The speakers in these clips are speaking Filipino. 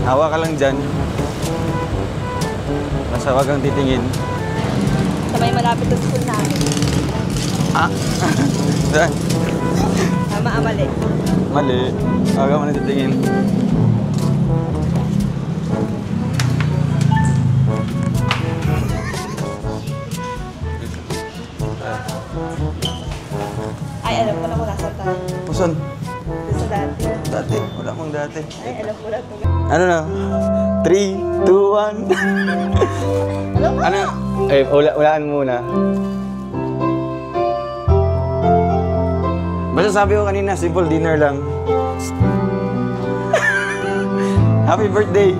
Hawa ka lang dyan. Basta wag kang titingin. Sa may malapit sa school namin. Ah? Saan? Mali. Mali. Wag ka man titingin. Ay, alam ko na kung nasa tayo. Puson? Sa dati. Dati. Wala mong dati. Ay, alam ko na ito. Ano na? 3, 2, 1. Alam ko Ano? Eh, ulaan muna. Basta sabi ko kanina, simple dinner lang. Happy birthday!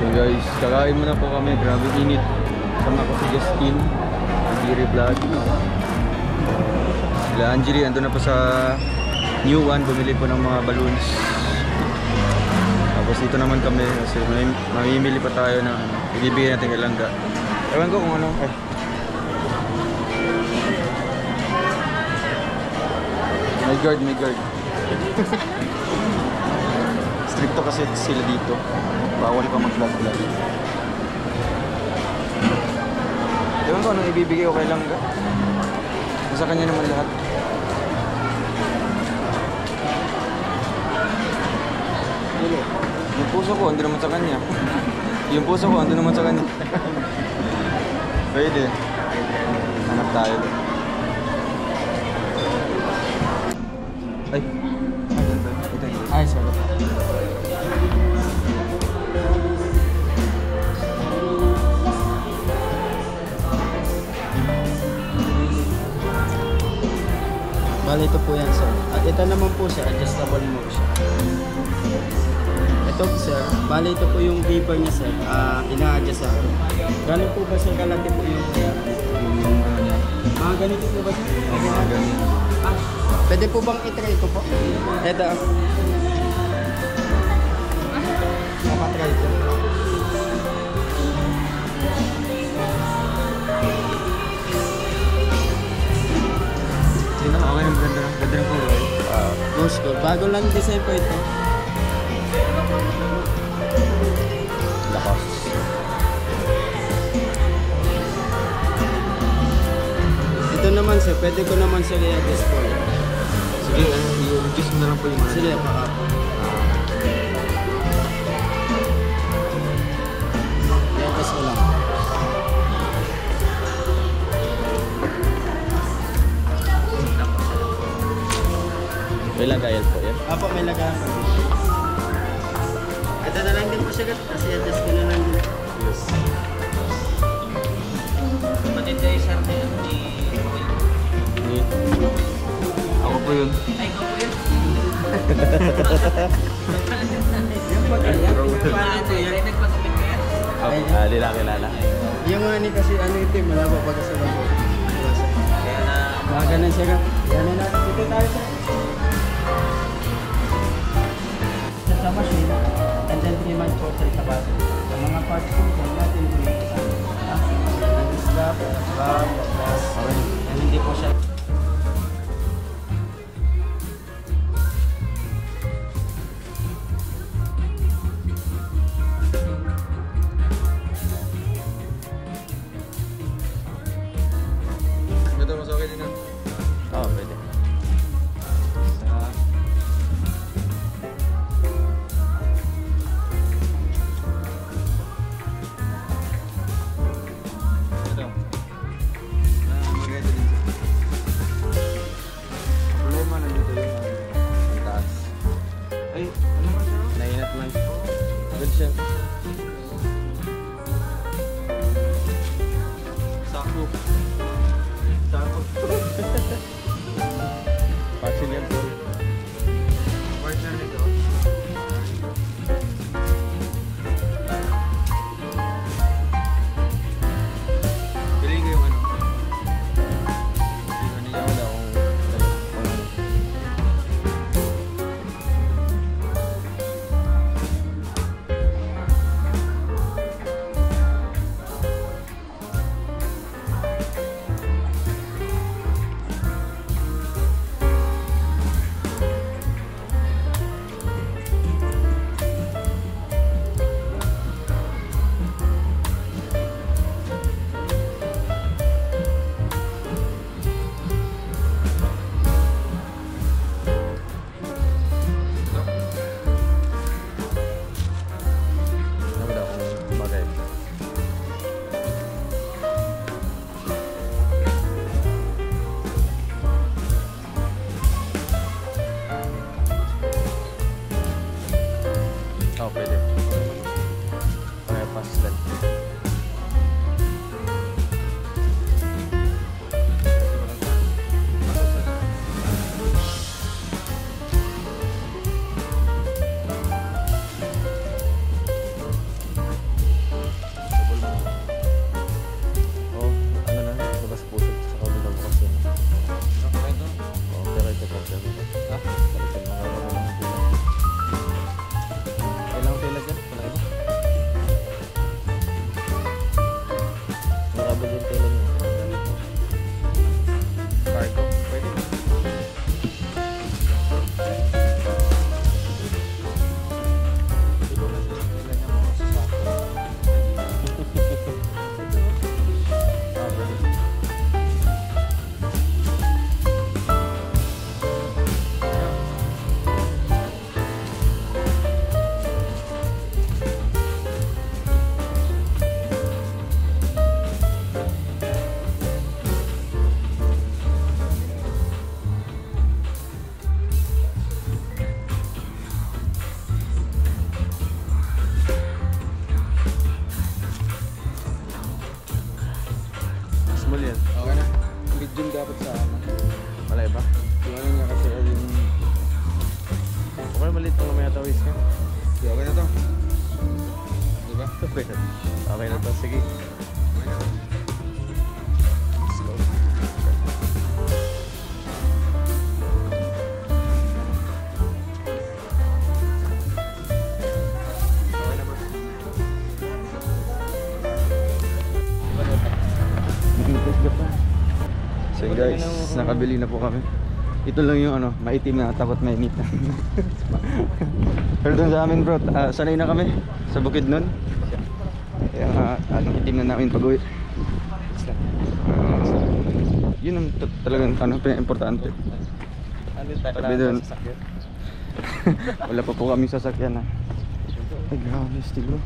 Guys, kakain muna po kami. Grabe init. Sama ko si Justin, Angiri Vlog. Sila Angiri, ando na po sa New One. Bumili po ng mga balloons. Tapos dito naman kami kasi mamimili pa tayo ng ibibigay natin kay Langga. Ewan ko kung ano. May guard, may guard. Stricto kasi sila dito. Bawal ka mag-vlog-vlog. Ewan ko anong ibibigay ko kay Langga. Sa kanya naman lahat. Yung puso ko, hindi naman sa kanya. Yung puso ko, hindi naman sa kanya. Pwede. Hanap tayo. Ay. Ay, sorry. Bale, ito po yan, sir. At ito naman po, sir, adjustable mo siya. Ito, sir, bale, ito po yung paper niya, sir. Ina-adjust ako. Gano'n po ba, sir, kalaki po yung Ano niya? mga ganito po ba, sir? Mga ganito. Pwede po bang i-try ko po? Ito. Maka-try ko. Okay, ganda ng kulay. Post ko. Bago lang design po ito. Lakos. Ito naman sir, pwede ko naman sir i-adjust po. Sige, i-reduce mo na lang po yung mga. Sige, pakapo. I-adjust ko lang. May lagayan po yan. Apo, may lagayan po. Ito na lang din po siya kasi adjust ko na lang din. Yes. Kapatid kayo sir ni Ako po yun. Ay, ikaw po yun. Di na kilala. Yung nga ni kasi ano ito, malabo pagkasalan ko. Kaya na... Mga ganun siya ka. Ganun na. Dito tayo sa... Sa machine, and then 3 months po sa base. Sa mga parts po, kung natin po yung isa. Ang slab, valve, gas. And hindi po siya... Ito, mas okay din na. Oo, pwede. Ito. Maganda din siya. Ang problema nandito yung taas. Ay, ano man siya? Nainat man. Good siya. Sako. Sako. Pasin yan po. Partner nito. Piling ko yung ano. Yung ano niya wala akong... Wala akong bagay. Oh, pwede. Okay, pastel. Oh, ano na, labas pusod sa kabilang bukas yun. Okay ito? Oo, pero ito po. Ha? Balikin mo nga lang ng pila. Kailangan pila dyan? Wala iba? Makabal yung pila niya. Cargo? Pwede. Siguro na sila pila niya mga sasako. Ah, pwede. Small yan. Okay na. Medium dapat sa amin. Malay ba? Tingnan niya kasi alin... Okay, maliit lang may atawis ka. Okay na to. Diba? Okay na. Okay na to. Sige. Let's go. Okay na ba? So guys, nakabili na po kami. Ito lang yung ano, maitim na takot mainit. Pero doon sa amin bro, sanay na kami sa bukid nun. Kaya anong itim na namin pag-uwi. Yun ang talagang ano, pinaka-importante. Sabi doon, wala pa po kami sasakyan ha. Ay grabe still bro.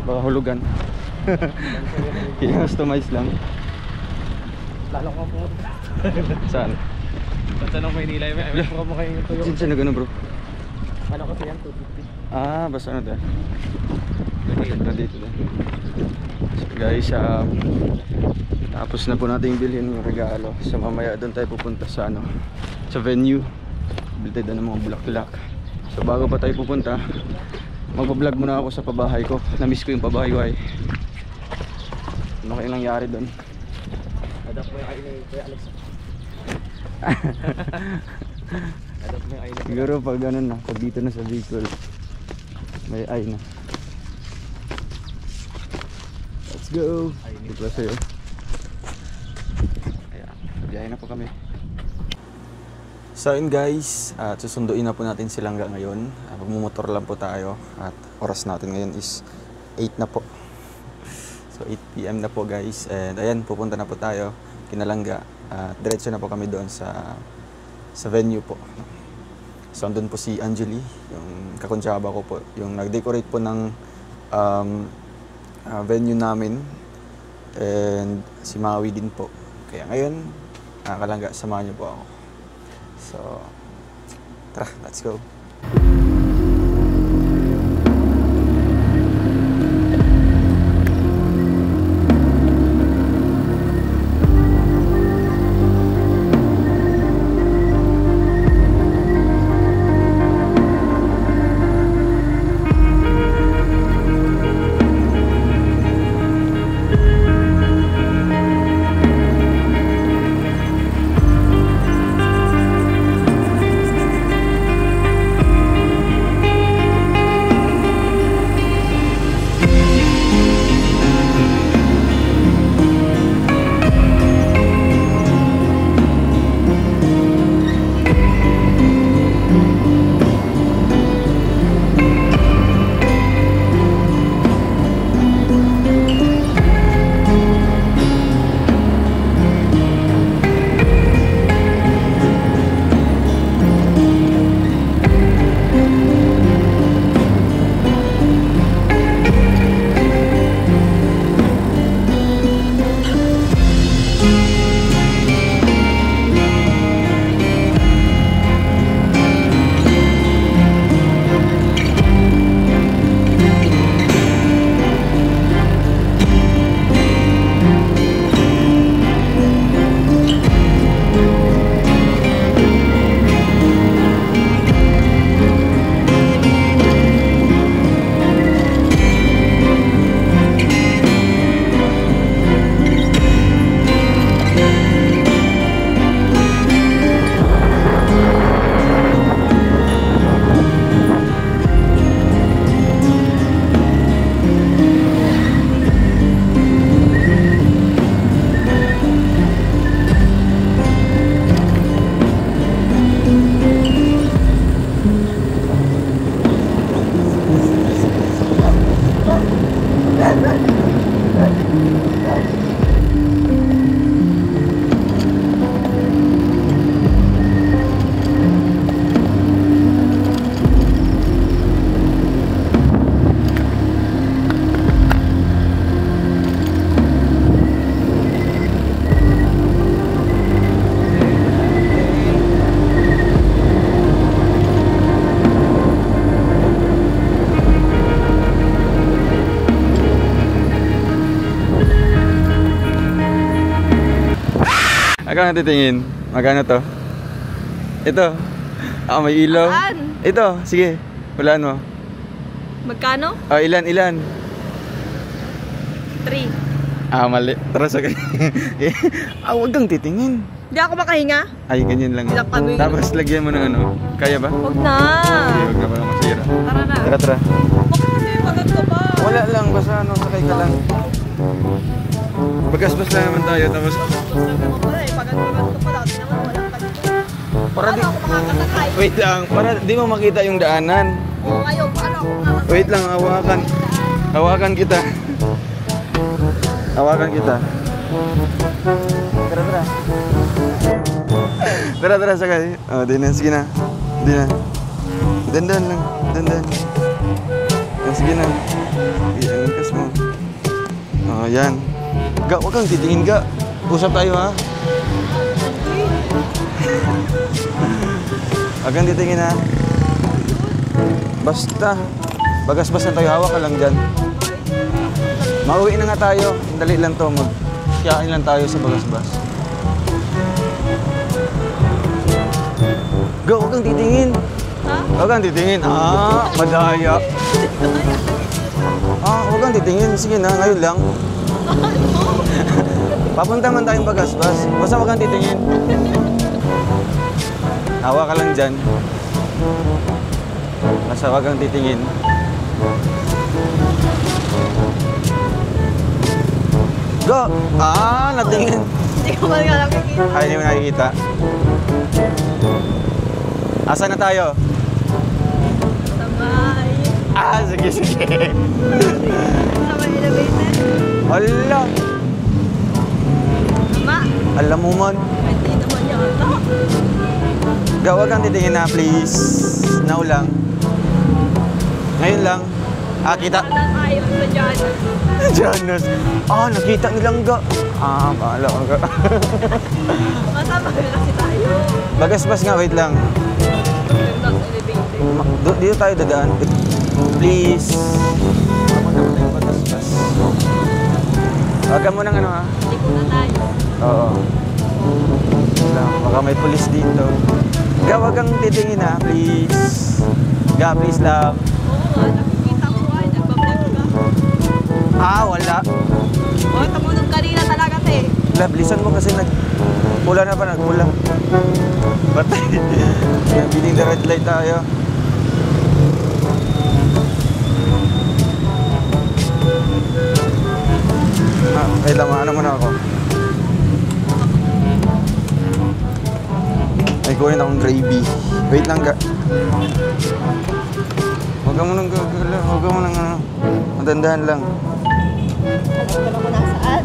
Baka hulugan. I-customize lang. Lalo ko po. Saan? Sa Tanong Maynila, may po kayo ito yung... Saan na gano'n bro? Ano kasi yan, 250. Ah, basta ano dahil? Basta dito dahil. So guys, tapos na po natin bilhin yung regalo. So mamaya doon tayo pupunta sa ano, sa venue. Bilhin tayo ng mga bulak-bulak. So bago pa tayo pupunta, magpa-vlog muna ako sa pabahay ko. Na-miss ko yung pabahay ko ay. Ano kayong nangyari doon? Adapt mo yung ay ni Kuya Alex. Adapt mo yung ay ni Kuya. Siguro pag ganun na, pag dito na sa vehicle, may ay na. Let's go! Ito sa'yo. Ayan, biyahe na po kami. So yun guys, susunduin na po natin si Langga ngayon. Magmumotor lang po tayo at oras natin ngayon is 8 na po. So 8 PM na po guys, and ayan, pupunta na po tayo kina Langga. Diretso na po kami doon sa venue po. So andun po si Angeli, yung kakuntsaba ko po, yung nag-decorate po ng venue namin, and si Maui din po. Kaya ngayon, Kalangga, samahan niyo po ako. So tara, let's go. Magkano titingin? Magkano to? Ito. May ilaw. Saan? Ito, sige. Walaan mo. Magkano? Ilan? 3. Mali. Tara sa kayo. Huwag kang titingin. Hindi ako makahinga. Ay, ganyan lang. Ilang kami. Tapos lagyan mo ng ano. Kaya ba? Huwag na. Sige, huwag na ba masira. Tara na. Tara. Bakit kasi pagod ka pa? Wala lang. Basta ano, sakay ka lang. Bagas-bas lang naman tayo, tapos... Naman pala eh, pagkagagat ko pala, di naman walang kanito. Para di... Paano ako makakasakay? Wait lang, para di mo makita yung daanan. Oo, kayo, paano ako makakasakay? Wait lang, hawakan. Hawakan kita. Hawakan kita. Tara, tara. Tara, tara, sakay. Oh, di na, sige na. Di na. Dandan lang, dandan. Oh, sige na. Iangkas mo. Oh, yan. Ga, huwag kang titingin, Ga. Usap tayo, ha? Huwag kang titingin, ha? Basta. Bagas-bas na tayo. Hawak ka lang dyan. Mauwi na nga tayo. Dali lang to. Magkiyain lang tayo sa bagas-bas. Ga, huwag kang titingin. Ha? Huwag kang titingin. Ah, madaya. Ah, huwag kang titingin. Sige na, ngayon lang. Papunta man tayong bagas-bas. Basta huwag kang titingin. Hawa ka lang dyan. Basta huwag kang titingin. Go! Ah, natingin. Hindi ko man nga nakikita. Ay, hindi mo nakikita. Asa na tayo? Sabay. Ah, sige, sige. Sabay elevated. Hala, Ama, alam mo man. hindi naman yata. Ga, huwag kang titingin na, please. Now lang. Ngayon lang. Ah, kita. Wala tayo sa Janus. Janus. Ah, nakita nilang Ga. Ah, bahala ko Ga. Masama na kasi tayo. Bagas-bas nga, wait lang. Ganda sa elevated. Dito tayo dadaan. Please. Papunta mo tayong bagas-bas. Huwag ka mo ng ano, ha? Hindi ko na tayo. Oo. Wala, baka may pulis dito. Ga, huwag kang titingin, ha? Please. Ga, please lang. Oo nga, nakikita ko ay nagbablog ka. Ah, wala. Oo, tamunong kanina talaga te. Bilisan mo kasi pula na pa, nagpula. Patay. Nabiling the red light tayo. Ah, wait lang, ano muna ako. May kunin akong gravy. Wait lang, Ga. Huwag ka munang gagala. Huwag ka munang ano. Madandahan lang. Alam ko naman nasaan.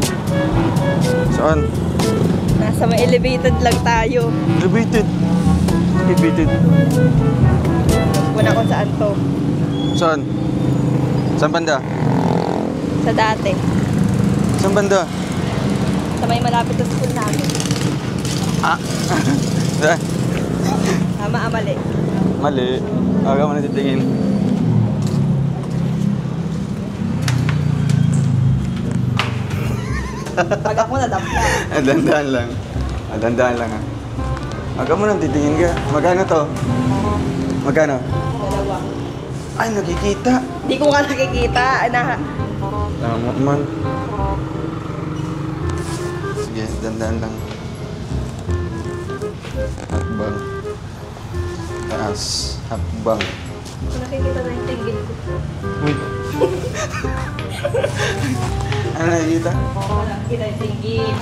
Saan? Nasa may elevated lang tayo. Elevated. Elevated. Alam ko na kung saan to. Saan? Saan banda? Sa dati. Saan banda? Sa may malapit sa school namin. Ah. Saan? Tama, mali. Mali. Aga mo na titingin. Pag ako nadapla. Dandahan lang. Dandahan lang, ha. Aga mo na titingin ka. Magkano to? Magkano? Dalawa. Ay, nakikita. Hindi ko nga nakikita. Tama man. Sige, dandahan lang. Hakbang. Taas. Hakbang. Hindi ko nakikita na yung tingin ko. Uy. Ano nakikita? Wala kita yung tingin.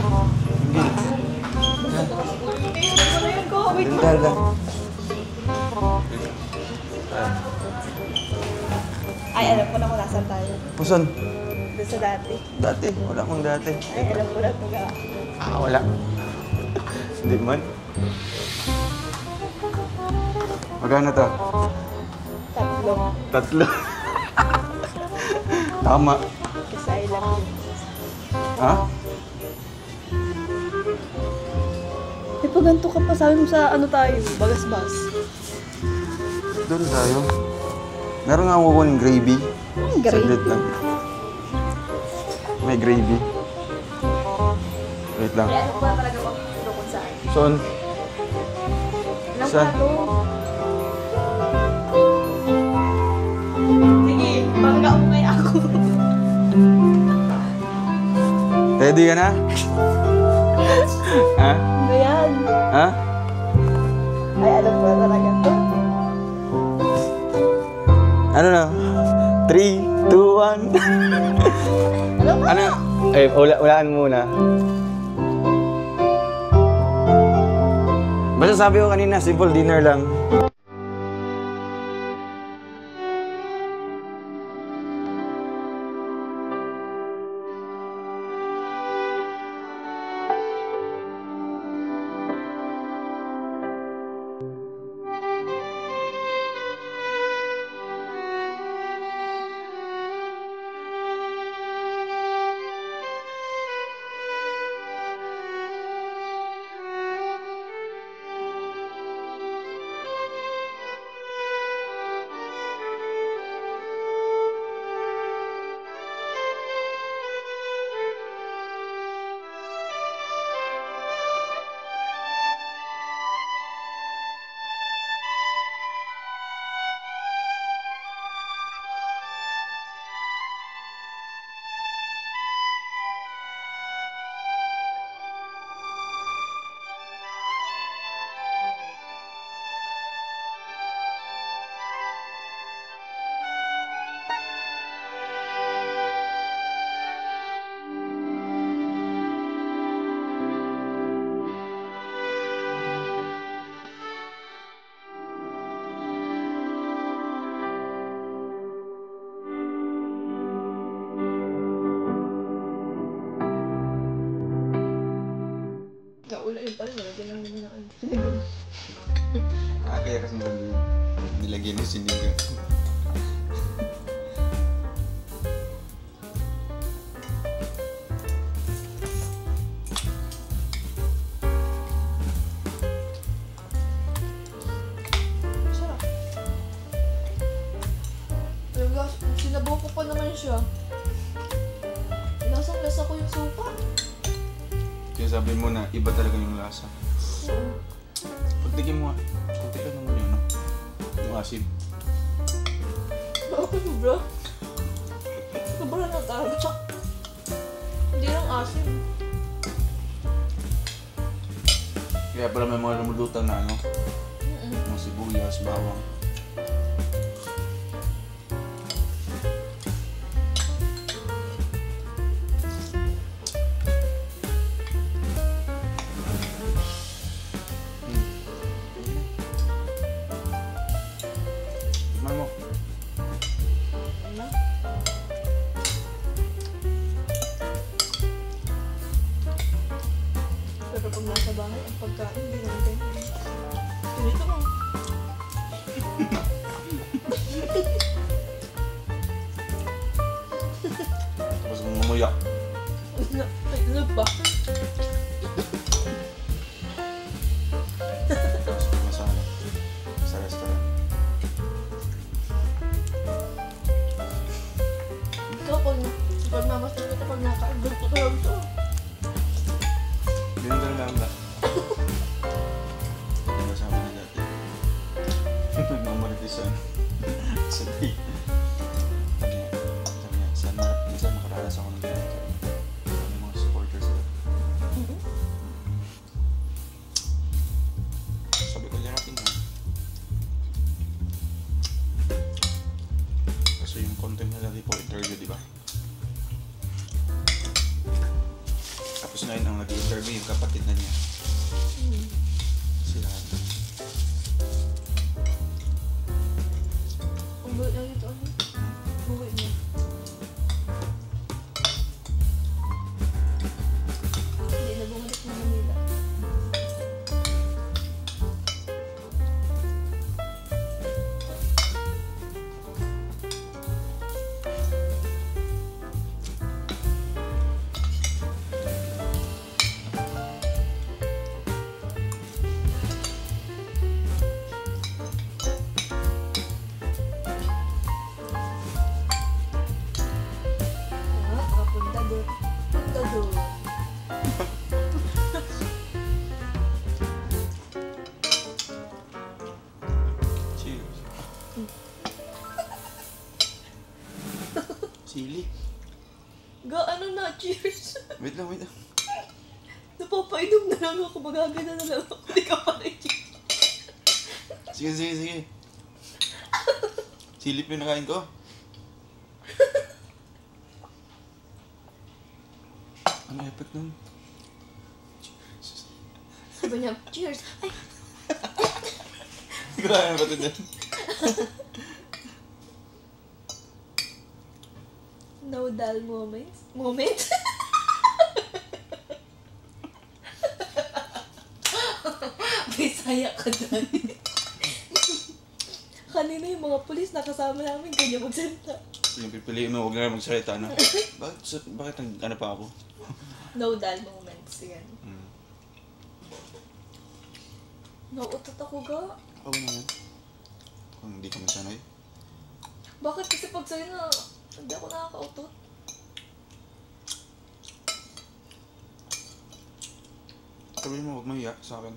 Wait. Dandahan lang. Ay, alam ko na kung nasan tayo. Puson. Doon sa dati. Dati. Wala akong dati. Ay, alam ko na ito ga. Ah, wala. Hindi man. Magkano to? Tatlo. Tatlo. Tama. Kasi I love you. Ha? Di pa ganito ka pa sabi mo sa ano tayo, bagas-bas. Doon tayo. Meron nga ako ng gravy. Gravy? Saglit lang. May gravy. Wait lang. Kaya ano ba talaga kung saan? Saan? Ilang Saan? plato? Sige, bangga mo kaya ako. Ready ka na? Ha? Ano yan? Ha? Ay, alam ko na talaga to. Ano na? 3, 2, 1. Alam mo? Ano? Ay, ulaan muna. Basta sabi ko kanina, simple dinner lang. Naula yun pala, nalagyan lang din na ano. Kaya kasi nilagyan yung sinigang. Sarap. Sinabaw ko pa naman siya. Lasang-lasa ko yung sopa. Kaya sabi mo na iba talaga yung lasa. Oo. Pagtigim mo, kunti ka naman yun, no? Yung asin. Bakit mo, bro? Sobra na talaga. Hindi lang asim. Kaya pala may mga lumulutan na ano, mga sibuyas, bawang. Tikman mo. Ano? Pero pag nasa bahay, ang pagkain, hindi naman kayo. Ganito mo. Tapos mumuyak. Ay, ano ba? Tapos masala. Sa restaurant. Ito, pag mamasal kita, pag nakaagod ko talaga ito. Ganun talaga ang lahat. Diba sabi na dati? Nagmamaritisan. Sabi niya, minsan makaranas ako ng ganito. May mga supporters ko. Sabi ko, harapin mo. Kasi yung content na dati po, interview, di ba? Tapos ngayon ang nag-interview yung kapatid na niya. Sila. Ang bulit na dito, ano? Bulit niya. Hindi na bumalik na Manila. Punta doon. Punta doon. Cheers. Sili. Ano na, cheers. Wait lang, wait lang. Napapainom na lang ako, magagana na lang ako. Hindi ka pa cheers. Sige, sige, sige. Silip yung nakain ko. Ano effect nun? Sabi niya, cheers! Ay! Grabe ba ito dyan? No dull moments? Moments? Bisaya ka dyan. Kanina yung mga pulis nakasama namin, kanya magsalita. Yung pipiliin mo, huwag na magsalita, no? Bakit ano pa ako? No dull moments, yan. Hmm. Nauutot ako ga. Okay na yan. Kung hindi ka masanay. Bakit kasi pag sa'yo na, hindi ako nakakautot? Sabihin mo, huwag mahiya sa akin.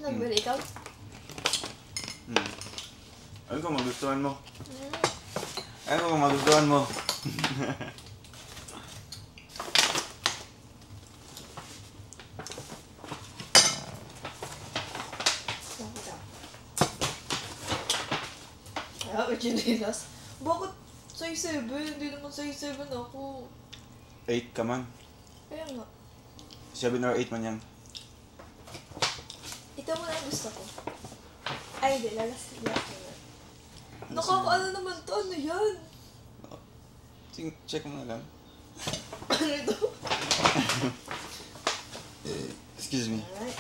Nagbili ikaw? Ayun kung magustuhan mo. Ayun kung magustuhan mo. Ah, chinelas. Bakit size 7? Hindi naman size 7 ako. 8 ka man. Kaya nga. 7 or 8 man yan. Ito mo na ang gusto ko. Ay, hindi. Lalas mo na. Nakakaano naman to? Ano yan? Check mo na lang. Ano ito? Excuse me. Alright.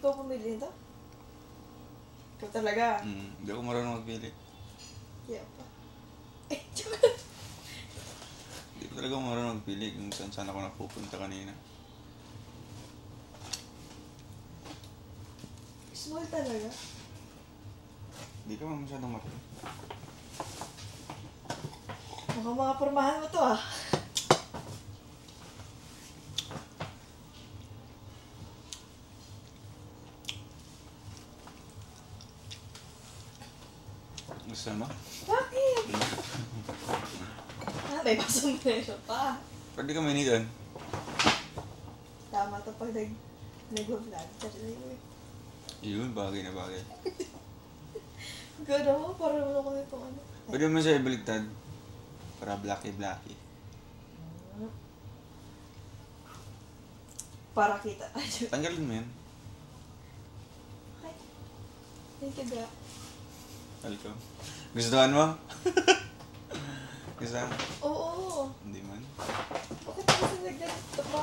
Ikaw pumili nito? Ikaw talaga? Hindi ako marunong magpili. Yeah pa. Eh, joke. Hindi ko talaga marunong magpili kung saan ako napupunta kanina. Small talaga. Hindi ka masyadong malaki. Mukhang mga pormahan mo to ah. Gusto mo? Bakit? May pasumbrero pa. Pwede ka mini doon. Tama to pag nag-vlog. Yun, bagay na bagay. Gano'n mo, parang naman ako nito ano. Pwede mo siya ibaligtad. Para blacky. Para kita. Tanggalin mo yan. Ay, thank you, ga. Halika. Gustuhan mo? Gustuhan mo? Oo. Hindi man. Bakit kasi nagganito pa?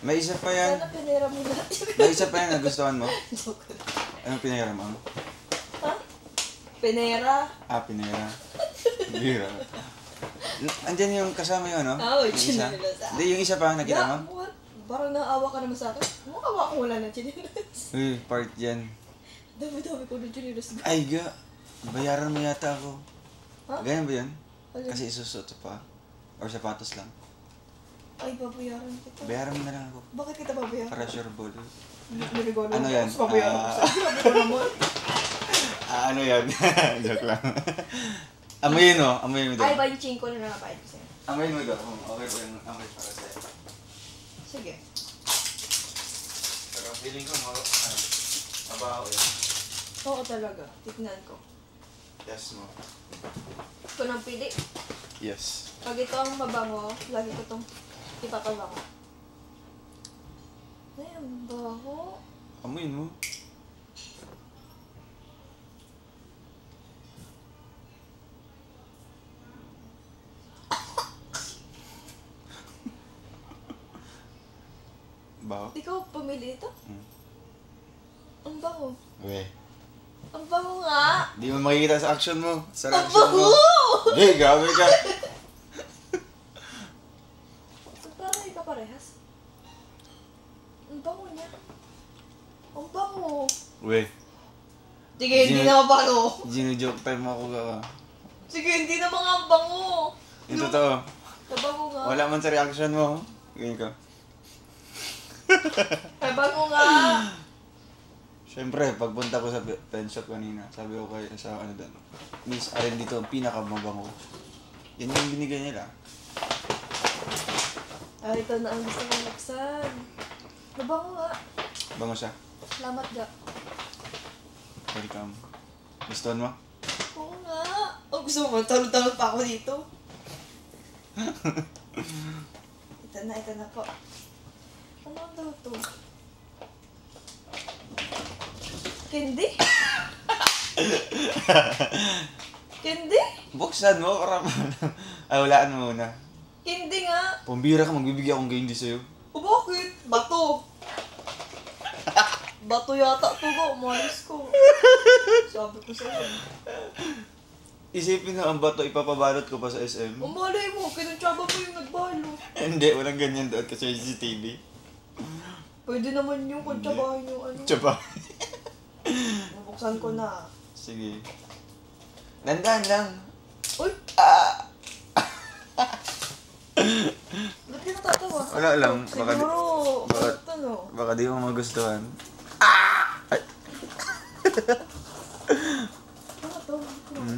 May isa pa yan. Sana pinera mo natin. May isa pa yan na gustuhan mo. Joke. Anong pinahira mo? Ha? Pinera? Pinahira. Bira. Andyan yung kasama yun, no? Oo, Yung isa. chinilas. Hindi, yung isa pa nakita mo? What? Parang naawa ka naman sa akin. Mukha ko wala ng chinilas. Uy, part yan. Dami-dami ko ng chinilas. Ay, ga. Bayaran mo yata ako. Ha? Ganyan ba yun? Alin? Kasi isusuot pa. Or sapatos lang. Ay, babayaran kita. Bayaran mo na lang ako. Bakit kita babayaran? Para sure ball. Nirigolo Ano mo. yan? Tapos babayaran mo. Sabi ko naman. Ano yan? Joke lang. Amoyin mo. Amoyin mo Ay, doon. banching ko na nakapahit ko sa'yo. Amoyin mo doon. Okay ba yung amoy para sa'yo? Sige. Pero feeling ko mabaho yan. Oo talaga. Tignan ko. Yes mo. Ito nang pili. Yes. Pag ito ang mabango, lagi ko itong ipapabango. Ay, ang baho. Amoyin mo. Baho? Ikaw pumili ito? Hmm. Ang bango. Uwe. Ang bango nga. Di mo makikita sa action mo. Sa Ang reaction mo. bango! Hey, grabe ka. Parang hindi ka parehas. Ang bango niya. Ang bango. Uwe. Sige, hindi na mabango. Gino-joke time ako ka. Sige, hindi na mga bango. Yung totoo. Nabango nga. Wala man sa reaction mo. Ganyan ka. Nabango nga. Siyempre, pagpunta ko sa pen shop kanina, sabi ko kay sa ano doon, Miss, alin dito ang pinakamabango. Yan yung binigay nila. Ay, ito na ang gusto kong laksan. Nabango nga. Bango siya. Salamat ga. Welcome. Gustuhan mo? Oo nga. Oh, gusto mo, talon-talon pa ako dito. Ito na po. Ano ang daw to? Candy? Candy? Buksan mo para walaan mo muna. Candy nga. Pambira ka, magbibigay akong candy sa'yo. O bakit? Bato. Bato yata to ba? Umalis ko. Sabi ko sa'yo. Isipin na ang bato, ipapabalot ko pa sa SM. Umalay mo, kinuntsaba mo yung nagbalo. Hindi, walang ganyan doon kasi CCTV. Pwede naman yung kuntsabahin yung ano. Tsaba. Nabuksan ko na. Sige. Dandan lang. Uy! Ba't ka natatawa? Wala lang. Baka, Siguro, baka- ito no. baka di mo magustuhan. Ay. Ano to? Hmm.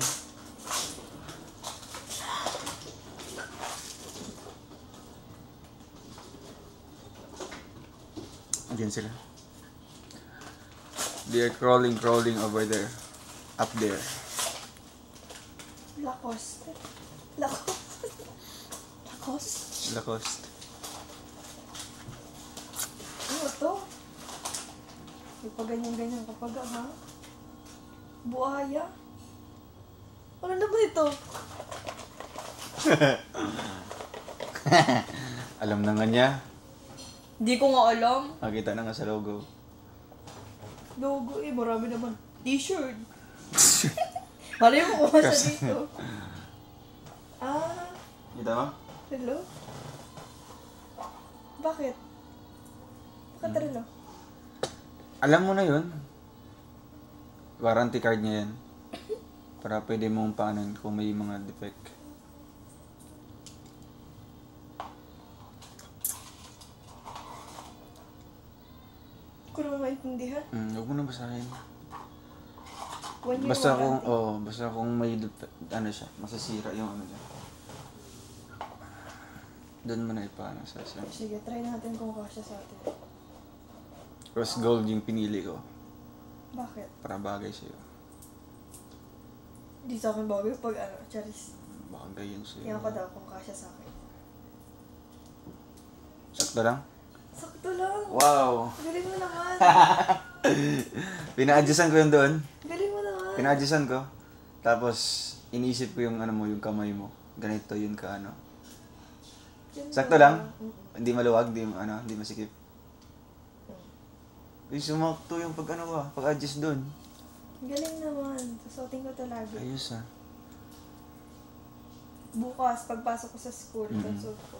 Diyan sila. They are crawling over there. Up there. Lacoste. Lacoste. Lacoste. Lacoste. Ano to? Yung pa ganyan-ganyan kapag ha? Buhaya? Ano naman ito? Alam na nga niya. Hindi ko nga alam. Nakita na nga sa logo. Logo eh, marami naman. T-shirt. Malay mo kung masa dito. Ah, Kita mo? hello? Bakit? Bakit hello? Alam mo na yun. warranty card niya yan. Para pwede mong paanan kung may mga defect. Ko naman maintindihan. Huwag mo na basahin. 1 year Basta kung, warranty. basta kung may, ano siya, masasira yung ano dyan. Doon mo na ipaano sa siya. Sige, try natin kung kasya sa atin. Rose gold yung pinili ko. Bakit? Para bagay sa'yo. Hindi sa akin bagay pag ano, charis. Bagay yun sa'yo. Yan ko daw kung kasya sa akin. Sakto lang? Sakto lang. Wow! Galing mo naman. Pina-adjustan ko yun doon. Galing mo naman. Pina-adjustan ko. Tapos, iniisip ko yung ano mo, yung kamay mo. Ganito yun ka ano. Yan Sakto lang? Hindi maluwag, hindi masikip. Uy, sumakto yung pag ano ka, pag-adjust doon. Galing naman. Susuotin ko to lagi. Ayos ah. Bukas, pagpasok ko sa school, susuot ko.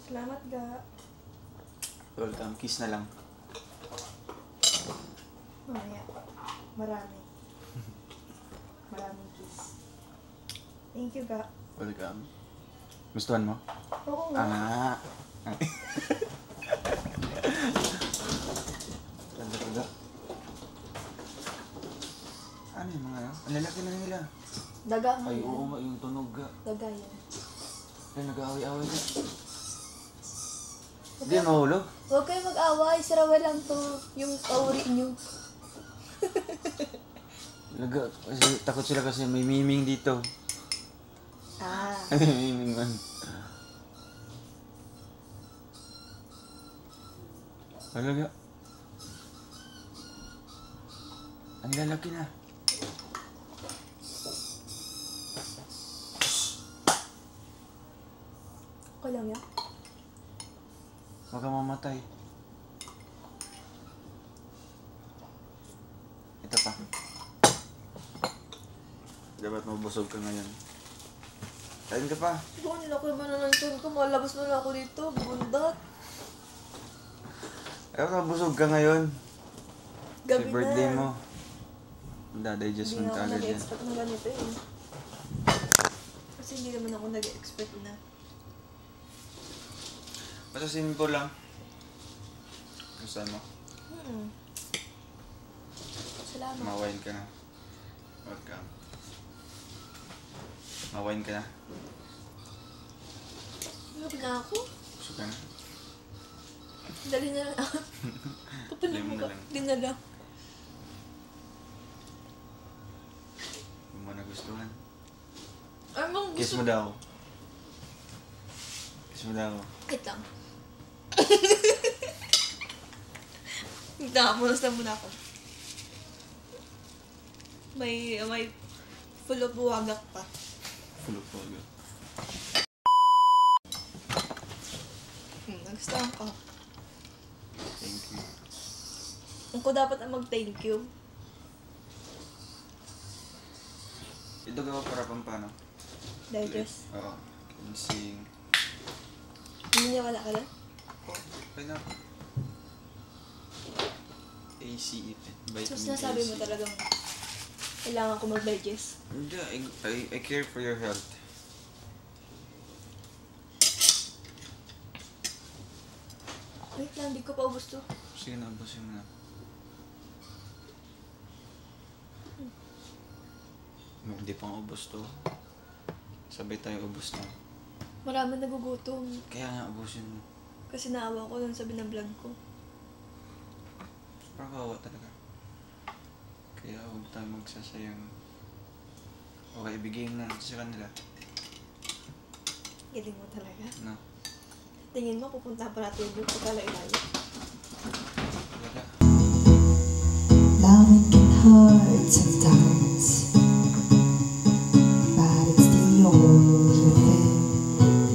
Salamat, ga. Welcome, kiss na lang. Mamaya. Marami. Maraming kiss. Thank you, ga. Welcome. Gustuhan mo? Oo nga. Ganda. Ano yung mga yan? Ang lalaki na nila. Daga mo Ay, yan. oo nga, yung tunog ga. Daga yan. Ay, nag-aaway-aaway ka. Hindi, mahulog. Huwag kayo mag-away. Sirawa lang to. Yung kauri nyo. Kasi, takot sila kasi may miming dito. Ah. May miming man. Talaga. Ang lalaki na. Okay lang yan. Baka mamatay. Ito pa. Dapat mabusog ka ngayon. Kain ka pa. Doon nila ko yung mananansin ko. Malabas na lang ako dito. Bundat. Dapat mabusog ka ngayon. Gabi Kasi birthday na. mo. Dadigest Hindi mo na ako kagad yan. nag-expect ng ganito eh. Kasi hindi naman ako nag-expect na. Basta simple lang. Gusto mo? Salamat. Mawain ka na. Welcome. Mawain ka na. Gabi na ako. Gusto ka na? Dali na lang. Kapalin Dali mo mo na ka. lang. Di na lang. Kung mo nagustuhan. Anong Kiss gusto? mo daw. Kiss mo daw. Wait lang. Nakapunas na muna ako. May full of buwagak pa. Full of fog. Nagustuhan ko. Thank you. Kung ko dapat ang mag-thank you. Ito gawa para pang paano? Digest. Oo. Cleansing. Hindi niya wala ka na? Okay na. ACE. So, sinasabi mo talagang kailangan ko mag-digest. Hindi, I care for your health. Wait lang, di ko pa ubos to. Sige na, ubusin mo na. Hindi pa nga ubos to. Sabay tayo ubos na. Marami nagugutom. Kaya nga, ubusin mo. Kasi naawa ko dun sa binablog ko. Parang kawawa talaga. Kaya huwag tayo magsasayang. Okay, ibigay na natin sa kanila. Galing mo talaga. No? Tingin mo, pupunta pa natin yung pagkala-ilalim. Wala. Loving can hurt sometimes, but it's the only thing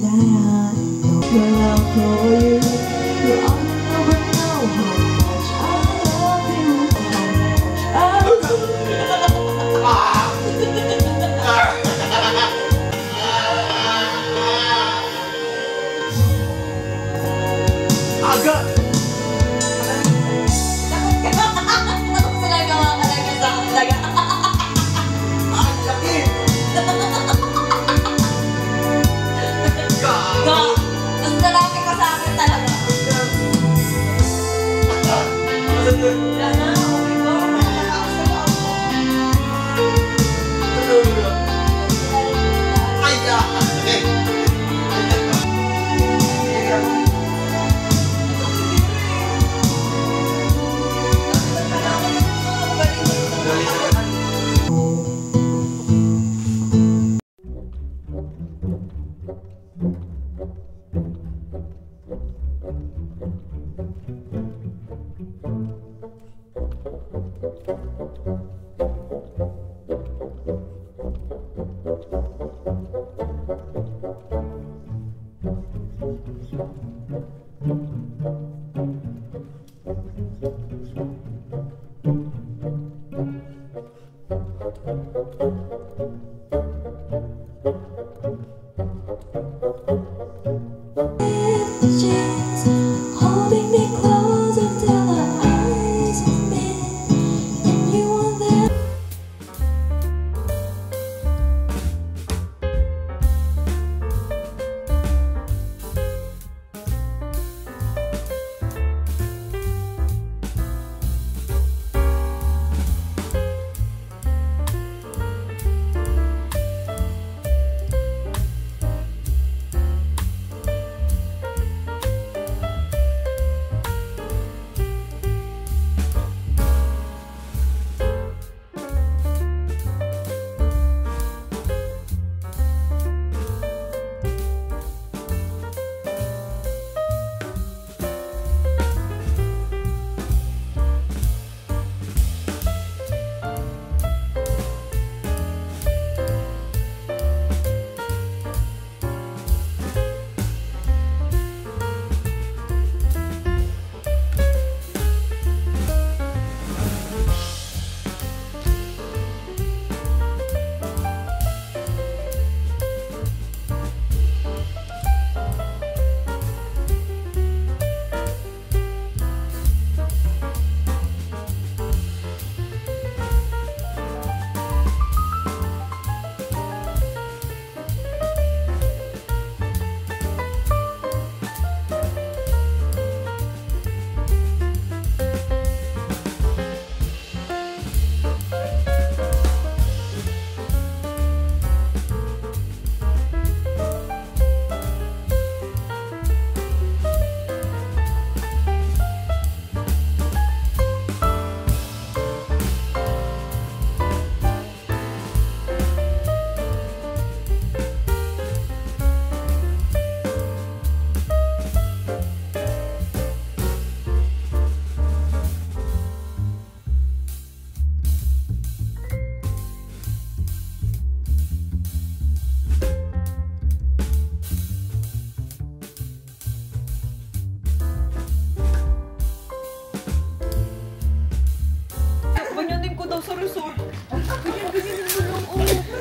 that I know. Your love for you, you all never know how much I love you, how much I love you. Aga! Takot Wala na, okay ba? Nakakaas na ba ako? Holding me close until our eyes meet, and you were there.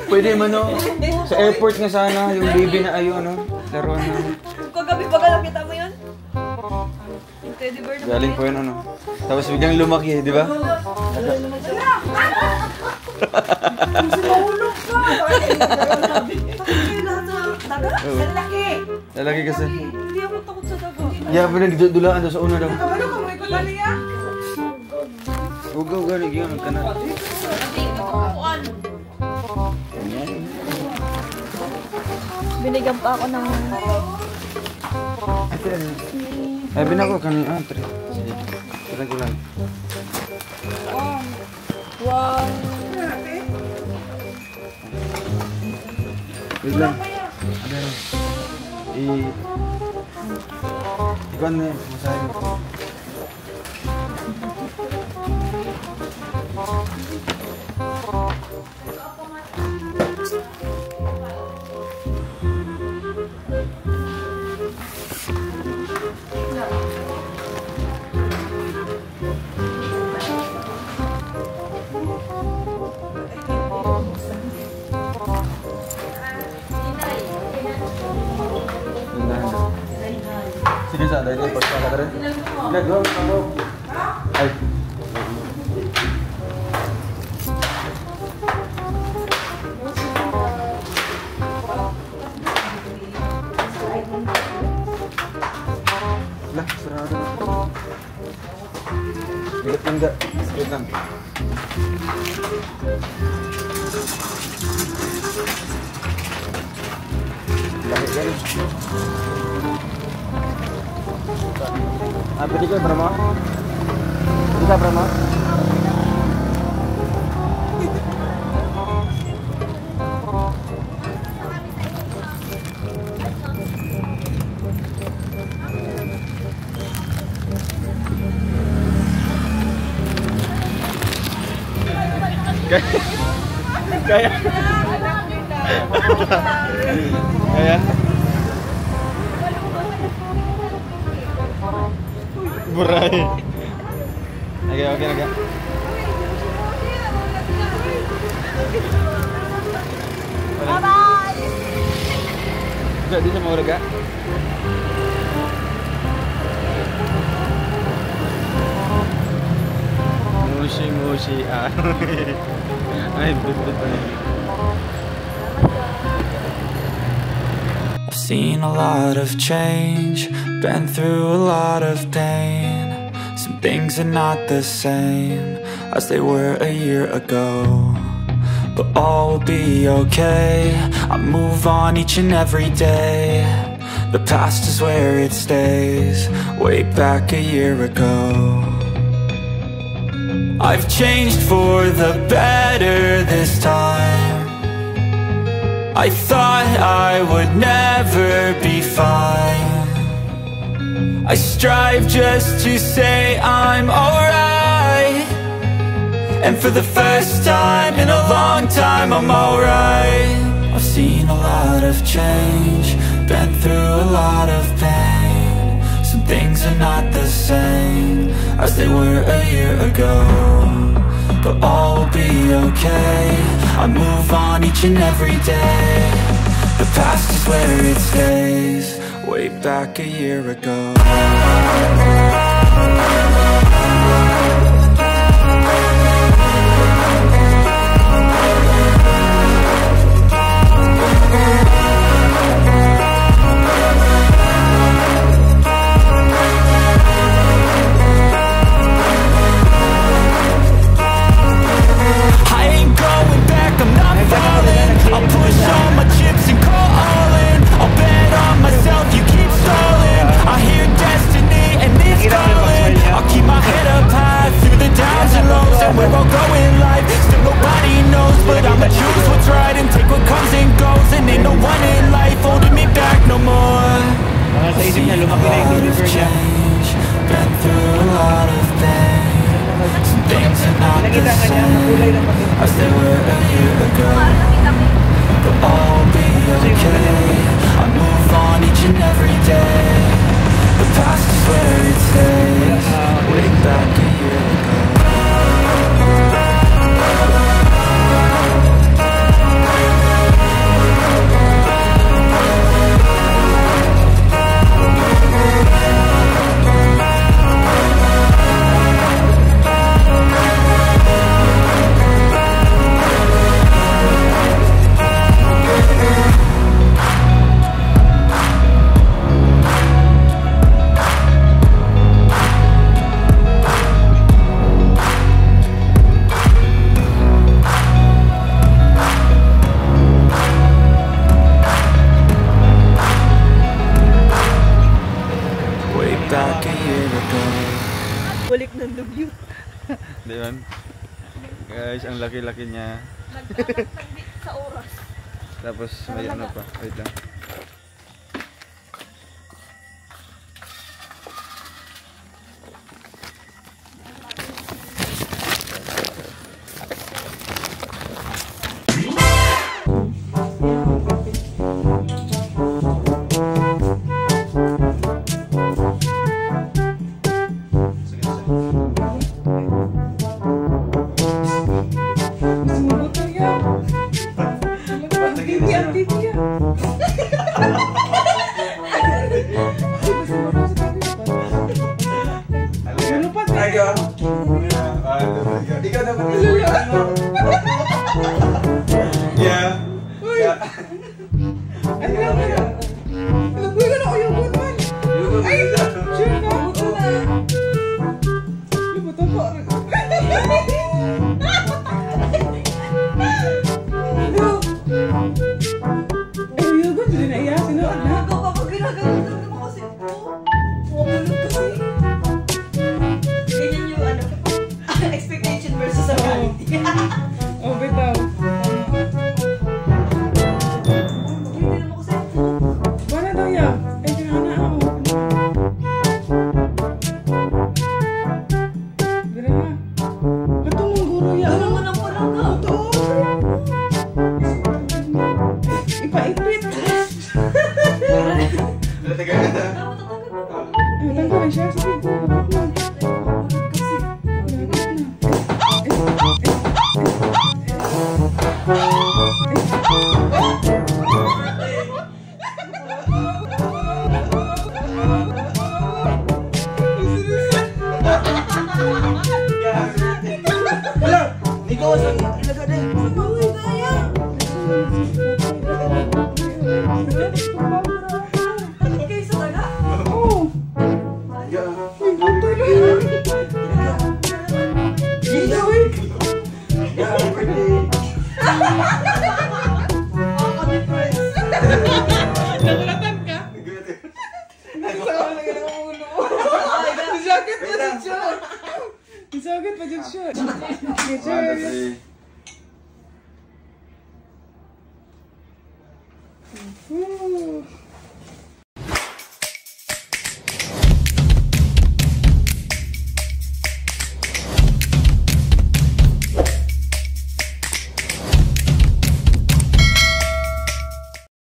Pwede man no? Sa airport nga sana, yung baby na ayo ano, laruan na. Kagabi ba ka nakita mo yun? Yung teddy bear na Galing po yun ano. Tapos biglang lumaki, di ba? Mahulog ka! Daga? Lalaki! Lalaki kasi. Hindi ako takot sa daga. Yeah, pa nagdulaan daw sa una daw. Ano ka mo ikaw dali ah? Ugaw gani gyud ka na. Binigyan pa ako ng... Ay, binako kanina. Tre. Sige. Tara ko lang. Wow! Wait lang. Ada rin. Ikaw na, masahin mo. Sige sa dahil yung pagkaka rin. Nagawa mo. Ay. Lah, sarado na. Bigat lang ga. Wait lang. Bakit ganun? Pwede ka, Brahma? Pwede ka, Brahma? Kaya. Kaya. Buray. Okay. Bye-bye! Enggak, di sama orang. Mushi. Ay, betul. I've seen a lot of change, been through a lot of pain. Some things are not the same as they were a year ago, but all will be okay. I move on each and every day. The past is where it stays, way back a year ago. I've changed for the better this time. I thought I would never be fine. I strive just to say I'm alright, and for the first time in a long time I'm alright. I've seen a lot of change, been through a lot of pain. Some things are not the same as they were a year ago, but all will be okay. I move on each and every day. The past is where it stays, way back a year ago. I'll push all my chips and call all in. I'll bet on myself, you keep stalling. I hear destiny and it's calling. I'll keep my head up high through the downs and lows, and where I'll go in life still nobody knows, but I'ma choose what's right and take what comes and goes. And ain't no one in life holding me back no more. I've seen a lot of change, been through a lot of pain. Some things are not the same as they were a year ago, but all will be okay. I move on each and every day. The past is where it stays, way back a year ago. Back a year ago. Balik ng lubyo. Di ba? Guys, ang laki-laki niya. Nagtatagdi sa oras. Tapos may ano pa. Wait lang. Ikaw dapat yeah. Nagbuhay ka na kayo, good man. Ay, sure ka? Luto na. Luto Ikaw kapag ginagawa mo kasi po. Pumulog kasi. Ganyan yung ano, expectation versus reality. Oh, bitaw. Hindi naman kasi po. Wala daw yan. Ay, kinana ako. Dira na. Ito mong guro yan. Ano mo nang parang ka? Ito. Ipaipit. Natagal na. Dapat tatagal mo. Ay, tanggalin siya. Sige, go. Lapit na. Pumulog kasi. Lapit na. Wala! Nico, saan ilaga na eh? Uy, kaya. Takot kayo sa daga. Oh, Yeah. may buto na. Gila, uy! Yeah, happy birthday! Makaka-difference. Nakulatan ka? Good. Nagsama na ganun ang ulo. Sakit pa dyan siya. Sakit pa dyan siya. Cheers. Woo.